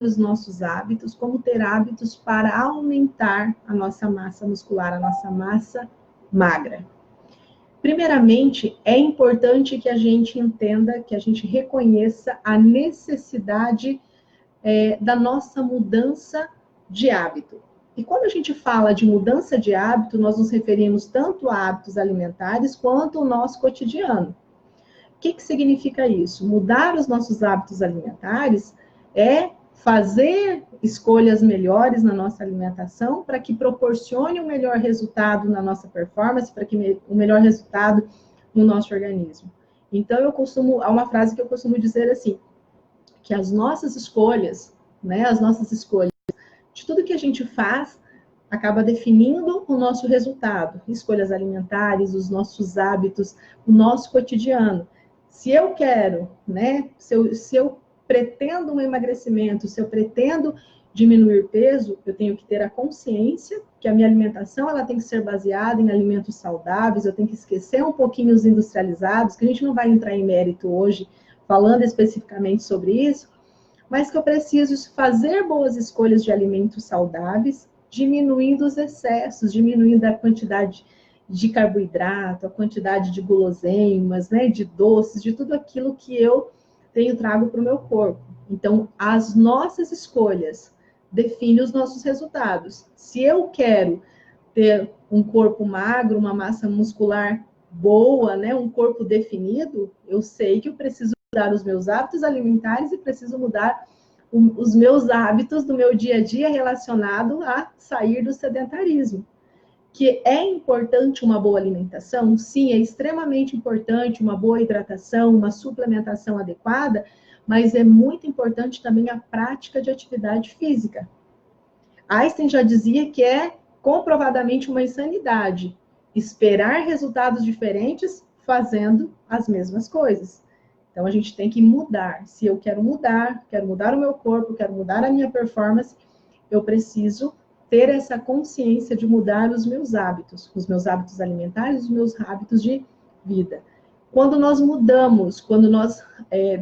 os nossos hábitos, como ter hábitos para aumentar a nossa massa muscular, a nossa massa magra. Primeiramente, é importante que a gente entenda, que a gente reconheça a necessidade da nossa mudança de hábito. E quando a gente fala de mudança de hábito, nós nos referimos tanto a hábitos alimentares quanto ao nosso cotidiano. O que significa isso? Mudar os nossos hábitos alimentares é fazer escolhas melhores na nossa alimentação para que proporcione um melhor resultado na nossa performance, para que um melhor resultado no nosso organismo. Então, há uma frase que eu costumo dizer assim, que as nossas escolhas, de tudo que a gente faz, acaba definindo o nosso resultado, escolhas alimentares, os nossos hábitos, o nosso cotidiano. Se eu quero, se eu pretendo um emagrecimento, se eu pretendo diminuir peso, eu tenho que ter a consciência que a minha alimentação ela tem que ser baseada em alimentos saudáveis, eu tenho que esquecer um pouquinho os industrializados, que a gente não vai entrar em mérito hoje, falando especificamente sobre isso, mas que eu preciso fazer boas escolhas de alimentos saudáveis, diminuindo os excessos, diminuindo a quantidade de carboidrato, a quantidade de guloseimas, de doces, de tudo aquilo que eu trago para o meu corpo. Então, as nossas escolhas definem os nossos resultados. Se eu quero ter um corpo magro, uma massa muscular boa, um corpo definido, eu sei que eu preciso mudar os meus hábitos alimentares e preciso mudar os meus hábitos do meu dia a dia relacionado a sair do sedentarismo. Que é importante uma boa alimentação? Sim, é extremamente importante uma boa hidratação, uma suplementação adequada, mas é muito importante também a prática de atividade física. Einstein já dizia que é comprovadamente uma insanidade esperar resultados diferentes fazendo as mesmas coisas. Então, a gente tem que mudar. Se eu quero mudar o meu corpo, quero mudar a minha performance, eu preciso ter essa consciência de mudar os meus hábitos alimentares, os meus hábitos de vida. Quando nós mudamos, quando nós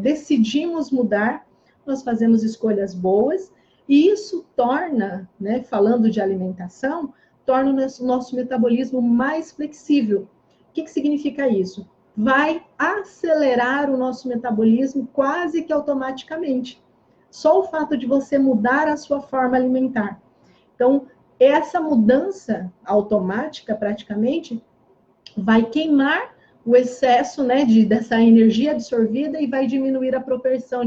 decidimos mudar, nós fazemos escolhas boas, e isso torna, falando de alimentação, torna o nosso metabolismo mais flexível. O que significa isso? Vai acelerar o nosso metabolismo quase que automaticamente. Só o fato de você mudar a sua forma alimentar. Então, essa mudança automática, praticamente, vai queimar o excesso dessa energia absorvida e vai diminuir a propensão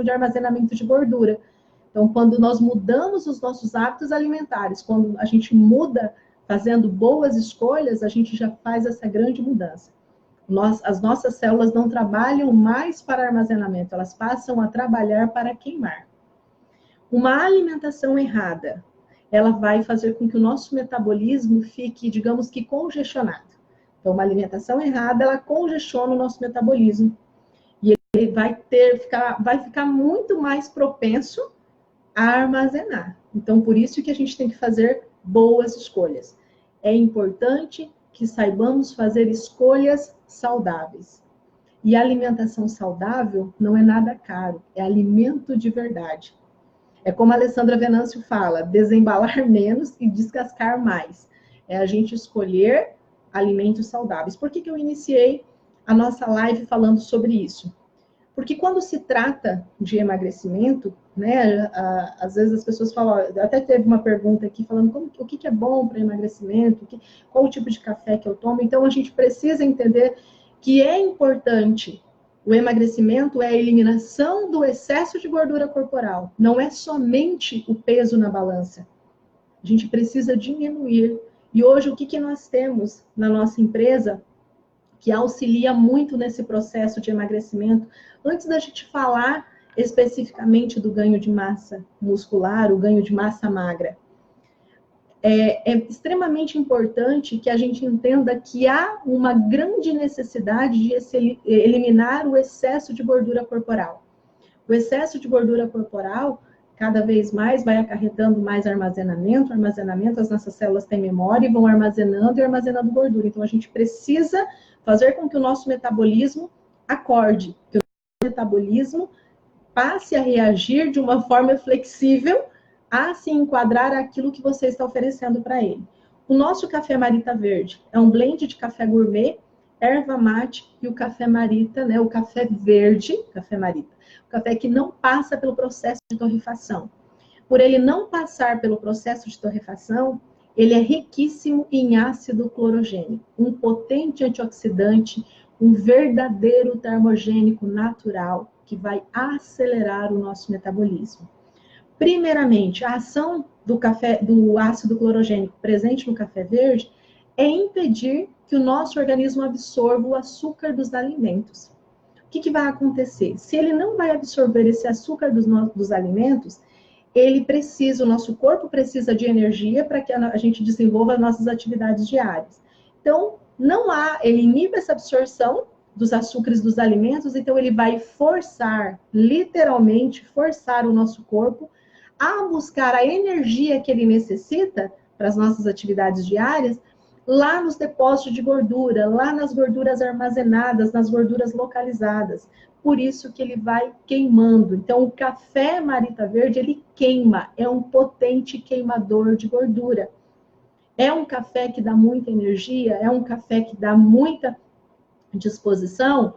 de armazenamento de gordura. Então, quando nós mudamos os nossos hábitos alimentares, quando a gente muda fazendo boas escolhas, a gente já faz essa grande mudança. As nossas células não trabalham mais para armazenamento, elas passam a trabalhar para queimar. Uma alimentação errada, ela vai fazer com que o nosso metabolismo fique, digamos que, congestionado. Então, uma alimentação errada, ela congestiona o nosso metabolismo. E ele vai ficar muito mais propenso a armazenar. Então, por isso que a gente tem que fazer boas escolhas. É importante que saibamos fazer escolhas saudáveis. E a alimentação saudável não é nada caro, é alimento de verdade. É como a Alessandra Venâncio fala, desembalar menos e descascar mais. É a gente escolher alimentos saudáveis. Por que eu iniciei a nossa live falando sobre isso? Porque quando se trata de emagrecimento, às vezes as pessoas falam, até teve uma pergunta aqui falando o que é bom para emagrecimento, qual o tipo de café que eu tomo. Então, a gente precisa entender que é importante. O emagrecimento é a eliminação do excesso de gordura corporal. Não é somente o peso na balança. A gente precisa diminuir. E hoje, o que nós temos na nossa empresa que auxilia muito nesse processo de emagrecimento? Antes da gente falar especificamente do ganho de massa muscular, o ganho de massa magra, é extremamente importante que a gente entenda que há uma grande necessidade de eliminar o excesso de gordura corporal. O excesso de gordura corporal, cada vez mais, vai acarretando mais armazenamento, as nossas células têm memória e vão armazenando gordura. Então, a gente precisa fazer com que o nosso metabolismo acorde, que o metabolismo passe a reagir de uma forma flexível a se enquadrar aquilo que você está oferecendo para ele. O nosso café Marita Verde é um blend de café gourmet, erva mate e o café Marita, né, o café verde, café Marita, o café que não passa pelo processo de torrefação. Por ele não passar pelo processo de torrefação, ele é riquíssimo em ácido clorogênico, um potente antioxidante, um verdadeiro termogênico natural que vai acelerar o nosso metabolismo. Primeiramente, a ação do ácido clorogênico presente no café verde é impedir que o nosso organismo absorva o açúcar dos alimentos. O que vai acontecer? Se ele não vai absorver esse açúcar dos alimentos, o nosso corpo precisa de energia para que a gente desenvolva as nossas atividades diárias. Então, ele inibe essa absorção dos açúcares dos alimentos, então ele vai literalmente forçar o nosso corpo a buscar a energia que ele necessita para as nossas atividades diárias, lá nos depósitos de gordura, lá nas gorduras armazenadas, nas gorduras localizadas. Por isso que ele vai queimando. Então, o café Marita Verde, ele queima, é um potente queimador de gordura. É um café que dá muita energia, é um café que dá muita disposição?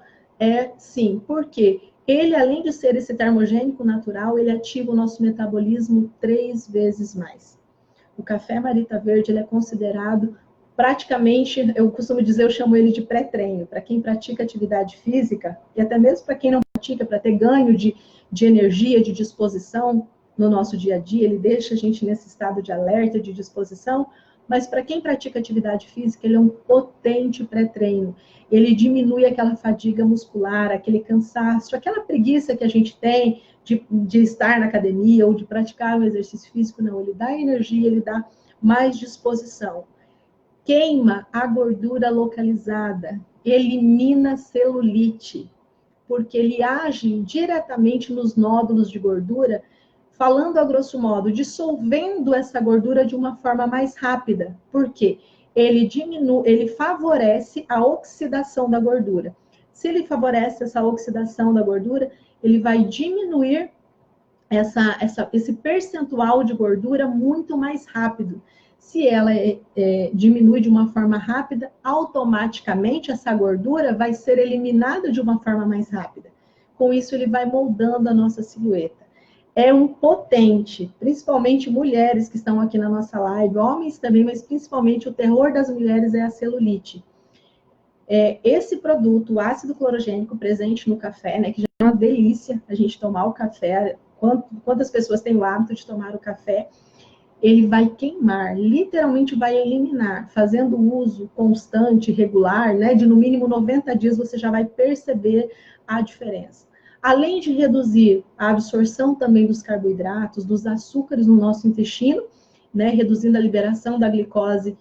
Sim. Por quê? Ele, além de ser esse termogênico natural, ele ativa o nosso metabolismo 3 vezes mais. O café Marita Verde, ele é considerado praticamente, eu costumo dizer, eu chamo ele de pré-treino, para quem pratica atividade física, e até mesmo para quem não pratica, para ter ganho de energia, de disposição no nosso dia a dia, ele deixa a gente nesse estado de alerta, de disposição, mas para quem pratica atividade física, ele é um potente pré-treino. Ele diminui aquela fadiga muscular, aquele cansaço, aquela preguiça que a gente tem de estar na academia ou de praticar um exercício físico. Não, ele dá energia, ele dá mais disposição. Queima a gordura localizada, elimina celulite, porque ele age diretamente nos nódulos de gordura, falando a grosso modo, dissolvendo essa gordura de uma forma mais rápida. Por quê? Ele favorece a oxidação da gordura. Se ele favorece essa oxidação da gordura, ele vai diminuir esse percentual de gordura muito mais rápido. Se ela diminui de uma forma rápida, automaticamente essa gordura vai ser eliminada de uma forma mais rápida. Com isso, ele vai moldando a nossa silhueta. É um potente, principalmente mulheres que estão aqui na nossa live, homens também, mas principalmente o terror das mulheres é a celulite. Esse produto, o ácido clorogênico presente no café, né, que já é uma delícia a gente tomar o café, quantas pessoas têm o hábito de tomar o café, ele vai queimar, literalmente vai eliminar, fazendo uso constante, regular, né, de no mínimo 90 dias, você já vai perceber a diferença. Além de reduzir a absorção também dos carboidratos, dos açúcares no nosso intestino, né, reduzindo a liberação da glicose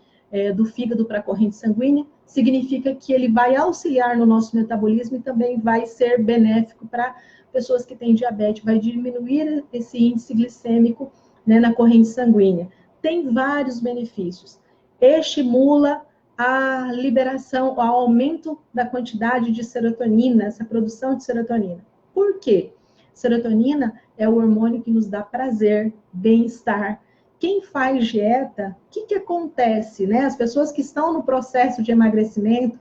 do fígado para a corrente sanguínea, significa que ele vai auxiliar no nosso metabolismo e também vai ser benéfico para pessoas que têm diabetes, vai diminuir esse índice glicêmico, né, na corrente sanguínea. Tem vários benefícios. Estimula a liberação, o aumento da quantidade de serotonina, essa produção de serotonina. Por quê? Serotonina é o hormônio que nos dá prazer, bem-estar. Quem faz dieta, o que acontece, né? As pessoas que estão no processo de emagrecimento,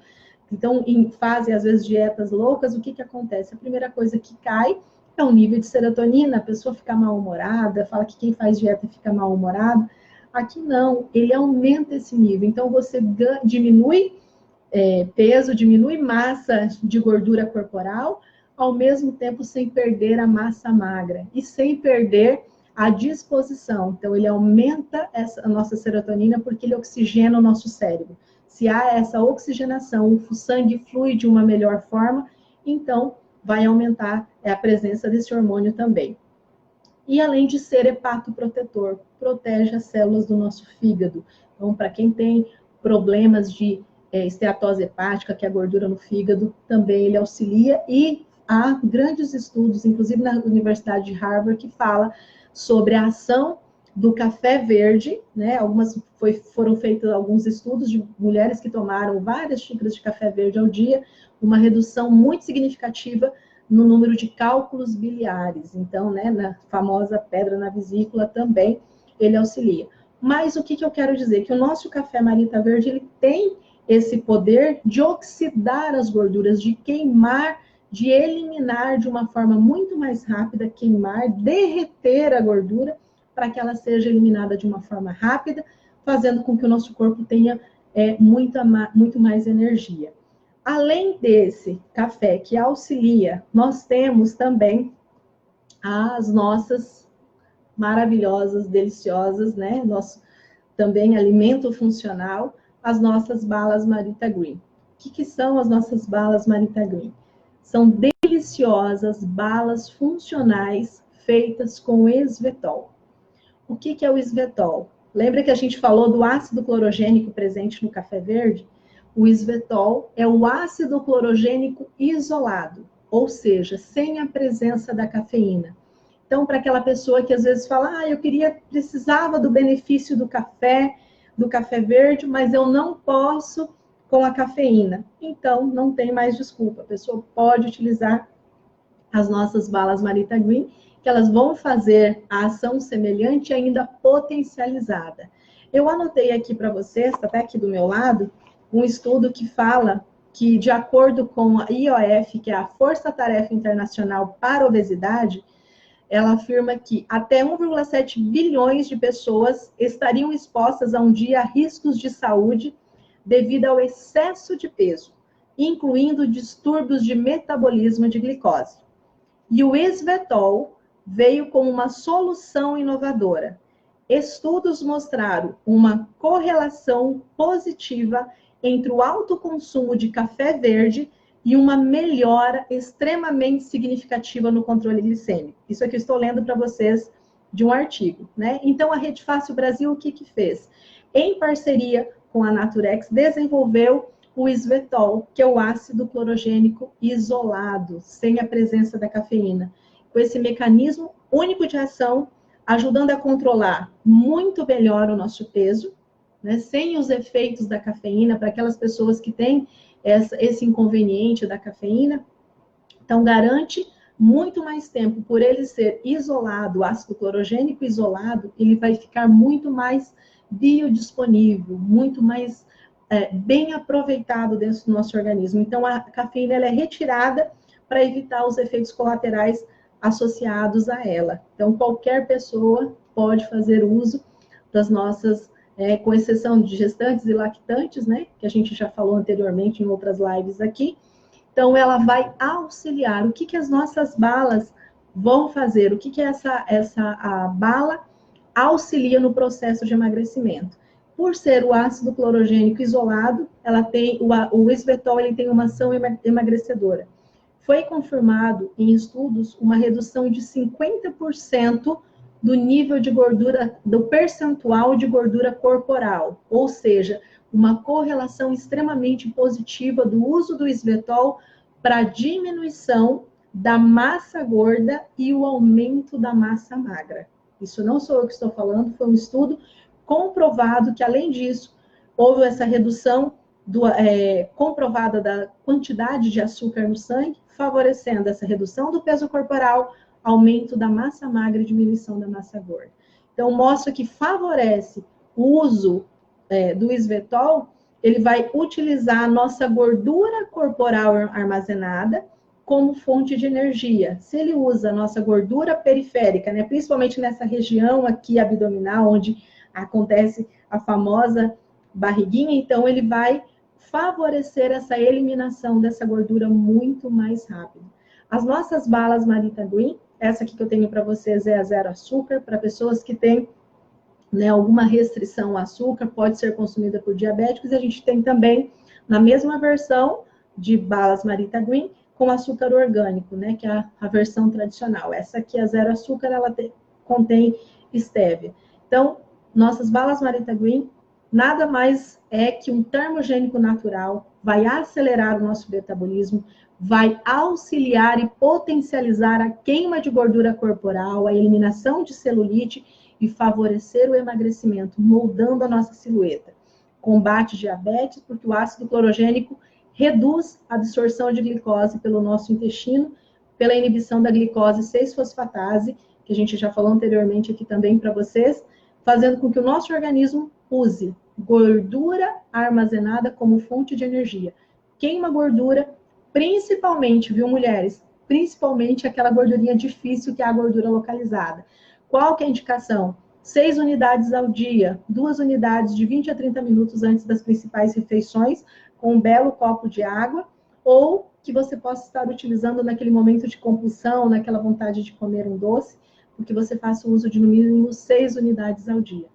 então fazem às vezes dietas loucas, o que acontece? A primeira coisa que cai é o nível de serotonina, a pessoa fica mal-humorada, fala que quem faz dieta fica mal-humorado. Aqui não, ele aumenta esse nível. Então você diminui peso, diminui massa de gordura corporal, ao mesmo tempo sem perder a massa magra e sem perder a disposição. Então, ele aumenta a nossa serotonina porque ele oxigena o nosso cérebro. Se há essa oxigenação, o sangue flui de uma melhor forma, então vai aumentar a presença desse hormônio também. E além de ser hepatoprotetor, protege as células do nosso fígado. Então, para quem tem problemas de esteatose hepática, que é a gordura no fígado, também ele auxilia. E há grandes estudos, inclusive na Universidade de Harvard, que fala sobre a ação do café verde, né? Foram feitos alguns estudos de mulheres que tomaram várias xícaras de café verde ao dia, uma redução muito significativa no número de cálculos biliares. Então, né, na famosa pedra na vesícula também ele auxilia. Mas o que eu quero dizer? Que o nosso café Marita Verde, ele tem esse poder de oxidar as gorduras, de queimar, de eliminar de uma forma muito mais rápida, queimar, derreter a gordura, para que ela seja eliminada de uma forma rápida, fazendo com que o nosso corpo tenha muito mais energia. Além desse café que auxilia, nós temos também as nossas maravilhosas, deliciosas, né? Nosso também alimento funcional, as nossas balas Marita Green. O que são as nossas balas Marita Green? São deliciosas balas funcionais feitas com esvetol. O que é o esvetol? Lembra que a gente falou do ácido clorogênico presente no café verde? O esvetol é o ácido clorogênico isolado, ou seja, sem a presença da cafeína. Então, para aquela pessoa que às vezes fala, eu precisava do benefício do café verde, mas eu não posso com a cafeína. Então, não tem mais desculpa. A pessoa pode utilizar as nossas balas Marita Green, que elas vão fazer a ação semelhante e ainda potencializada. Eu anotei aqui para vocês, está até aqui do meu lado, um estudo que fala que, de acordo com a IOF, que é a Força Tarefa Internacional para a Obesidade, ela afirma que até 1,7 bilhões de pessoas estariam expostas a um dia a riscos de saúde devido ao excesso de peso, incluindo distúrbios de metabolismo de glicose. E o esvetol veio como uma solução inovadora. Estudos mostraram uma correlação positiva entre o alto consumo de café verde e uma melhora extremamente significativa no controle glicêmico. Isso aqui eu estou lendo para vocês de um artigo, né? Então, a Rede Fácil Brasil, o que fez? Em parceria com a Naturex, desenvolveu o esvetol, que é o ácido clorogênico isolado, sem a presença da cafeína. Com esse mecanismo único de ação, ajudando a controlar muito melhor o nosso peso, né, sem os efeitos da cafeína, para aquelas pessoas que têm esse inconveniente da cafeína. Então, garante muito mais tempo. Por ele ser isolado, o ácido clorogênico isolado, ele vai ficar muito mais biodisponível, muito mais bem aproveitado dentro do nosso organismo. Então, a cafeína ela é retirada para evitar os efeitos colaterais associados a ela. Então, qualquer pessoa pode fazer uso das nossas, com exceção de gestantes e lactantes, né, que a gente já falou anteriormente em outras lives aqui. Então, ela vai auxiliar. O que as nossas balas vão fazer? O que a bala auxilia no processo de emagrecimento? Por ser o ácido clorogênico isolado, ela tem o esvetol ele tem uma ação emagrecedora. Foi confirmado em estudos uma redução de 50% do nível de gordura, do percentual de gordura corporal, ou seja, uma correlação extremamente positiva do uso do esvetol para a diminuição da massa gorda e o aumento da massa magra. Isso não sou eu que estou falando, foi um estudo comprovado que, além disso, houve essa redução comprovada da quantidade de açúcar no sangue, favorecendo essa redução do peso corporal, aumento da massa magra e diminuição da massa gorda. Então, mostra que favorece o uso do esvetol, ele vai utilizar a nossa gordura corporal armazenada como fonte de energia. Se ele usa a nossa gordura periférica, né, principalmente nessa região aqui abdominal, onde acontece a famosa barriguinha, então ele vai favorecer essa eliminação dessa gordura muito mais rápido. As nossas balas Marita Green, essa aqui que eu tenho para vocês é a zero açúcar, para pessoas que têm, né, alguma restrição ao açúcar, pode ser consumida por diabéticos, e a gente tem também, na mesma versão de balas Marita Green, com açúcar orgânico, né, que é a versão tradicional. Essa aqui, a zero açúcar, ela contém estévia. Então, nossas balas Marita Green, nada mais é que um termogênico natural, vai acelerar o nosso metabolismo, vai auxiliar e potencializar a queima de gordura corporal, a eliminação de celulite e favorecer o emagrecimento, moldando a nossa silhueta. Combate diabetes, porque o ácido clorogênico reduz a absorção de glicose pelo nosso intestino, pela inibição da glicose 6-fosfatase, que a gente já falou anteriormente aqui também para vocês, fazendo com que o nosso organismo use gordura armazenada como fonte de energia. Queima gordura, principalmente, viu, mulheres? Principalmente aquela gordurinha difícil, que é a gordura localizada. Qual que é a indicação? 6 unidades ao dia, 2 unidades de 20 a 30 minutos antes das principais refeições, com um belo copo de água, ou que você possa estar utilizando naquele momento de compulsão, naquela vontade de comer um doce, porque você faça uso de no mínimo 6 unidades ao dia.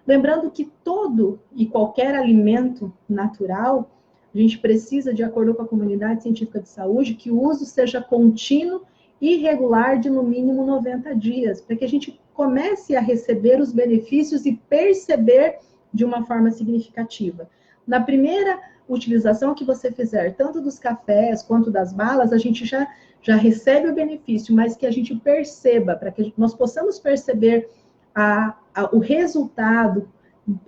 Lembrando que todo e qualquer alimento natural, a gente precisa, de acordo com a comunidade científica de saúde, que o uso seja contínuo e regular de no mínimo 90 dias, para que a gente comece a receber os benefícios e perceber de uma forma significativa. Na primeira utilização que você fizer, tanto dos cafés quanto das balas, a gente já recebe o benefício, mas que a gente perceba, para que nós possamos perceber o resultado,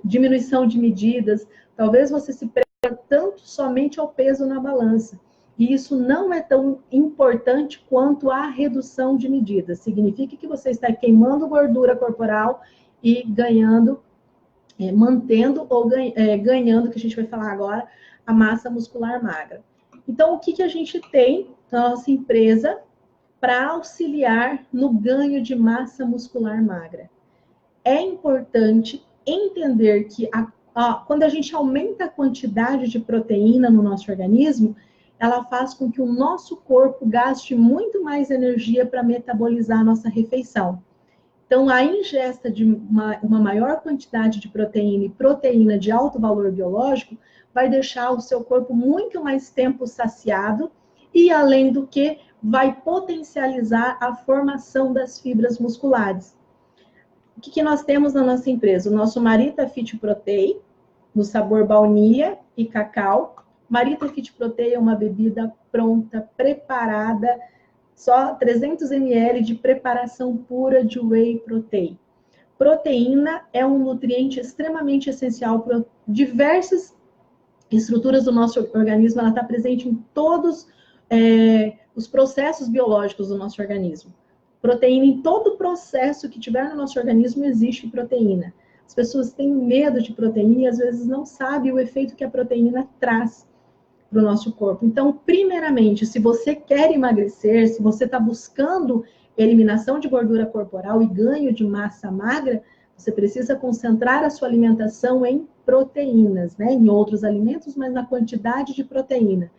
diminuição de medidas. Talvez você se prenda tanto somente ao peso na balança, e isso não é tão importante quanto a redução de medidas. Significa que você está queimando gordura corporal e ganhando, mantendo ou ganhando, que a gente vai falar agora, a massa muscular magra. Então, o que a gente tem na nossa empresa para auxiliar no ganho de massa muscular magra? É importante entender que quando a gente aumenta a quantidade de proteína no nosso organismo, ela faz com que o nosso corpo gaste muito mais energia para metabolizar a nossa refeição. Então, a ingesta de uma maior quantidade de proteína e proteína de alto valor biológico vai deixar o seu corpo muito mais tempo saciado e, além do que, vai potencializar a formação das fibras musculares. O que nós temos na nossa empresa? O nosso Marita Fit Protein, no sabor baunilha e cacau. Marita Fit Protein é uma bebida pronta, preparada, só 300 ml de preparação pura de whey protein. Proteína é um nutriente extremamente essencial para diversas estruturas do nosso organismo. Ela está presente em todos os processos biológicos do nosso organismo. Proteína, em todo processo que tiver no nosso organismo, existe proteína. As pessoas têm medo de proteína e às vezes não sabem o efeito que a proteína traz para o nosso corpo. Então, primeiramente, se você quer emagrecer, se você está buscando eliminação de gordura corporal e ganho de massa magra, você precisa concentrar a sua alimentação em proteínas, né? Em outros alimentos, mas na quantidade de proteína.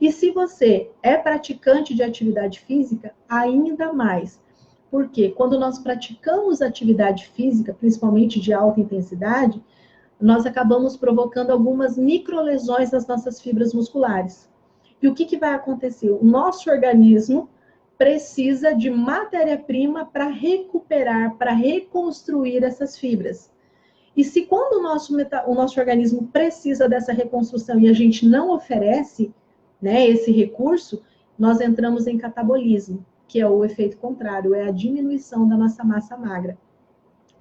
E se você é praticante de atividade física, ainda mais. Porque quando nós praticamos atividade física, principalmente de alta intensidade, nós acabamos provocando algumas microlesões nas nossas fibras musculares. E o que vai acontecer? O nosso organismo precisa de matéria-prima para recuperar, para reconstruir essas fibras. E se quando o nosso organismo precisa dessa reconstrução e a gente não oferece, né, esse recurso, nós entramos em catabolismo, que é o efeito contrário, é a diminuição da nossa massa magra.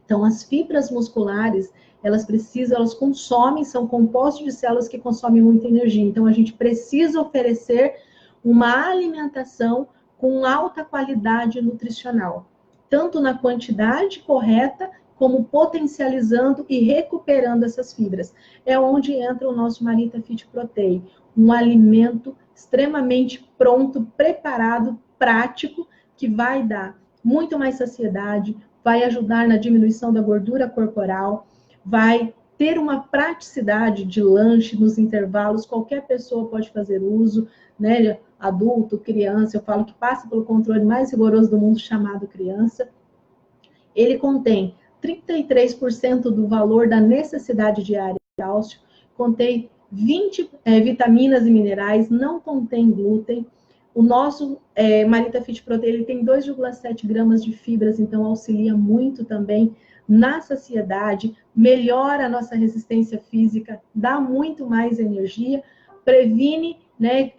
Então, as fibras musculares, elas consomem, são compostos de células que consomem muita energia. Então, a gente precisa oferecer uma alimentação com alta qualidade nutricional, tanto na quantidade correta, como potencializando e recuperando essas fibras. É onde entra o nosso Marita Fit Protein, um alimento extremamente pronto, preparado, prático, que vai dar muito mais saciedade, vai ajudar na diminuição da gordura corporal, vai ter uma praticidade de lanche nos intervalos, qualquer pessoa pode fazer uso, né? Adulto, criança, eu falo que passa pelo controle mais rigoroso do mundo, chamado criança. Ele contém 33% do valor da necessidade diária de cálcio, contém 20 vitaminas e minerais, não contém glúten. O nosso Marita Fit Protein, ele tem 2,7 gramas de fibras, então auxilia muito também na saciedade, melhora a nossa resistência física, dá muito mais energia, previne, né,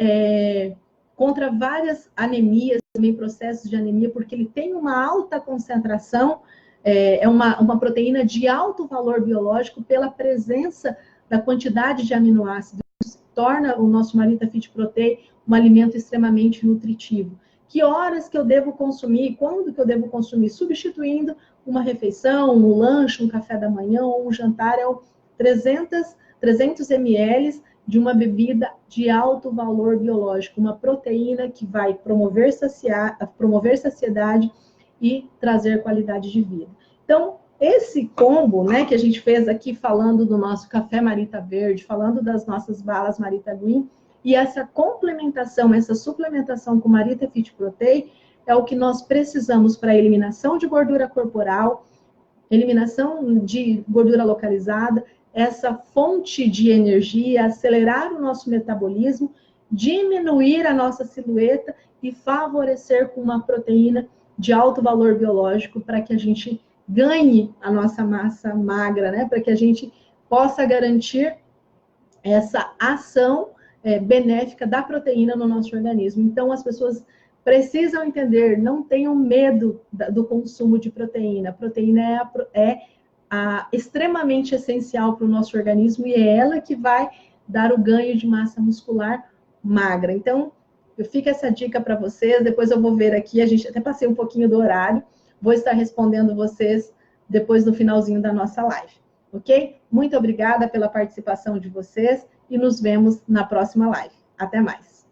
contra várias anemias, também processos de anemia, porque ele tem uma alta concentração, é uma proteína de alto valor biológico pela presença da quantidade de aminoácidos, torna o nosso Marita Fit Protein um alimento extremamente nutritivo, Que horas que eu devo consumir, quando que eu devo consumir, substituindo uma refeição, um lanche, um café da manhã ou um jantar, é o 300 ml de uma bebida de alto valor biológico, uma proteína que vai promover saciedade e trazer qualidade de vida. Então, esse combo, né, que a gente fez aqui falando do nosso café Marita Verde, falando das nossas balas Marita Green, e essa complementação, essa suplementação com Marita Fit Protein, é o que nós precisamos para a eliminação de gordura corporal, eliminação de gordura localizada, essa fonte de energia, acelerar o nosso metabolismo, diminuir a nossa silhueta e favorecer com uma proteína de alto valor biológico para que a gente ganhe a nossa massa magra, né? Para que a gente possa garantir essa ação benéfica da proteína no nosso organismo. Então, as pessoas precisam entender, não tenham medo do consumo de proteína. A proteína é extremamente essencial para o nosso organismo e é ela que vai dar o ganho de massa muscular magra. Então, fica essa dica para vocês. Depois eu vou ver aqui, a gente até passei um pouquinho do horário, vou estar respondendo vocês depois do finalzinho da nossa live, ok? Muito obrigada pela participação de vocês e nos vemos na próxima live. Até mais!